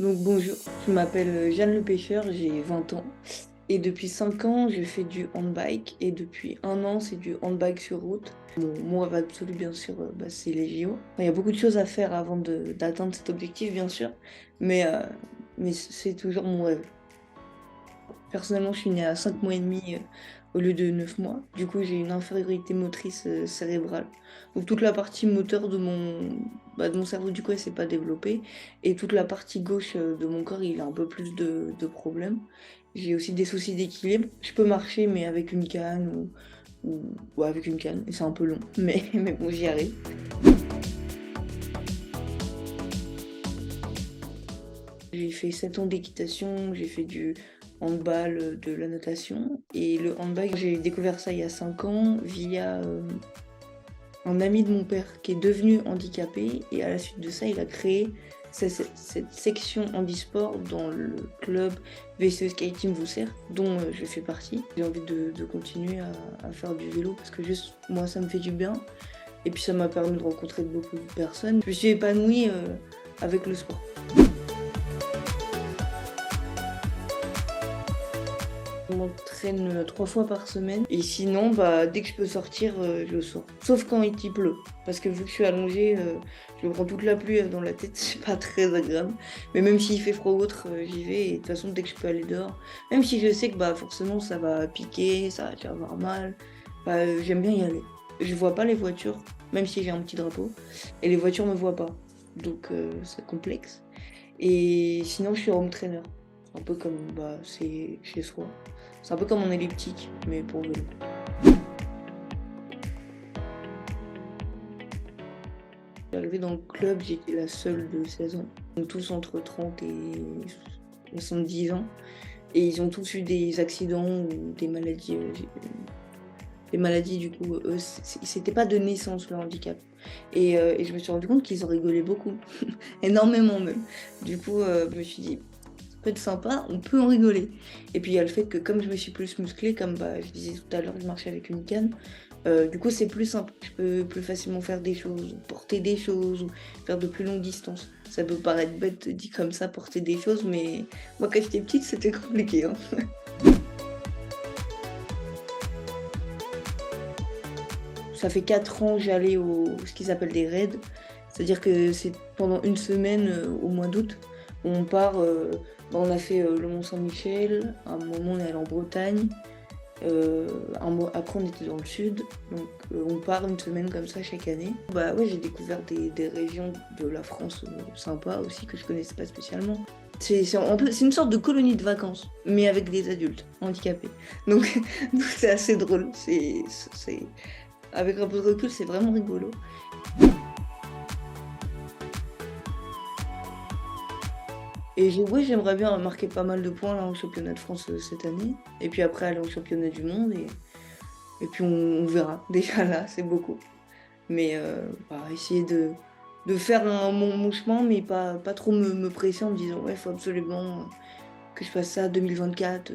Donc bonjour, je m'appelle Jeanne Le Pêcheur, j'ai 20 ans et depuis 5 ans je fais du handbike et depuis 1 an c'est du handbike sur route. Mon rêve absolu bien sûr c'est les JO. Enfin, il y a beaucoup de choses à faire avant d'atteindre cet objectif bien sûr, mais, euh, mais c'est toujours mon rêve. Personnellement je suis née à 5 mois et demi au lieu de 9 mois. Du coup j'ai une infériorité motrice cérébrale. Donc toute la partie moteur de mon cerveau du coup elle s'est pas développée. Et toute la partie gauche de mon corps il a un peu plus de problèmes. J'ai aussi des soucis d'équilibre. Je peux marcher mais avec une canne ou avec une canne. Et c'est un peu long. Mais bon j'y arrive. J'ai fait 7 ans d'équitation, j'ai fait du handball, de la natation. Et le handball, j'ai découvert ça il y a 5 ans via un ami de mon père qui est devenu handicapé. Et à la suite de ça, il a créé cette section handisport dans le club VCE Skating Vousser, dont je fais partie. J'ai envie de continuer à faire du vélo parce que juste moi, ça me fait du bien. Et puis ça m'a permis de rencontrer beaucoup de personnes. Je me suis épanouie avec le sport. Je m'entraîne 3 fois par semaine et sinon, dès que je peux sortir, je sors. Sauf quand il pleut, parce que vu que je suis allongée, je me prends toute la pluie dans la tête, c'est pas très agréable. Mais même s'il fait froid ou autre, j'y vais et de toute façon, dès que je peux aller dehors, même si je sais que forcément ça va piquer, ça va faire avoir mal, j'aime bien y aller. Je vois pas les voitures, même si j'ai un petit drapeau, et les voitures me voient pas, donc c'est complexe. Et sinon, je suis home trainer. C'est un peu comme, c'est chez soi. C'est un peu comme en elliptique, mais pour vélo. Je suis arrivée dans le club, j'étais la seule de 16 ans. Ils ont tous entre 30 et 70 ans. Et ils ont tous eu des accidents ou des maladies. Les maladies, du coup, eux, c'était pas de naissance le handicap. Et je me suis rendu compte qu'ils en rigolaient beaucoup. Énormément même. Du coup, je me suis dit, peut être sympa, on peut en rigoler. Et puis il y a le fait que comme je me suis plus musclée, comme je disais tout à l'heure, je marchais avec une canne, du coup c'est plus simple. Je peux plus facilement faire des choses, porter des choses, ou faire de plus longues distances. Ça peut paraître bête dit comme ça, porter des choses, mais moi quand j'étais petite c'était compliqué, hein. Ça fait 4 ans que j'allais au ce qu'ils appellent des raids. C'est-à-dire que c'est pendant une semaine au mois d'août. On part, on a fait le Mont-Saint-Michel, à un moment on est allé en Bretagne, un mois après on était dans le sud, donc on part une semaine comme ça chaque année. Ouais, j'ai découvert des régions de la France sympas aussi que je connaissais pas spécialement. C'est une sorte de colonie de vacances, mais avec des adultes handicapés. Donc donc c'est assez drôle. Avec un peu de recul, c'est vraiment rigolo. Et ouais, j'aimerais bien marquer pas mal de points là au championnat de France cette année. Et puis après aller au championnat du monde. Et puis on verra. Déjà là, c'est beaucoup. Mais essayer de faire mon chemin, mais pas trop me presser en me disant ouais, il faut absolument que je fasse ça 2024.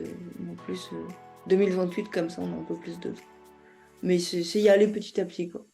En plus, 2028, comme ça, on a un peu plus de temps. Mais c'est y aller petit à petit, quoi.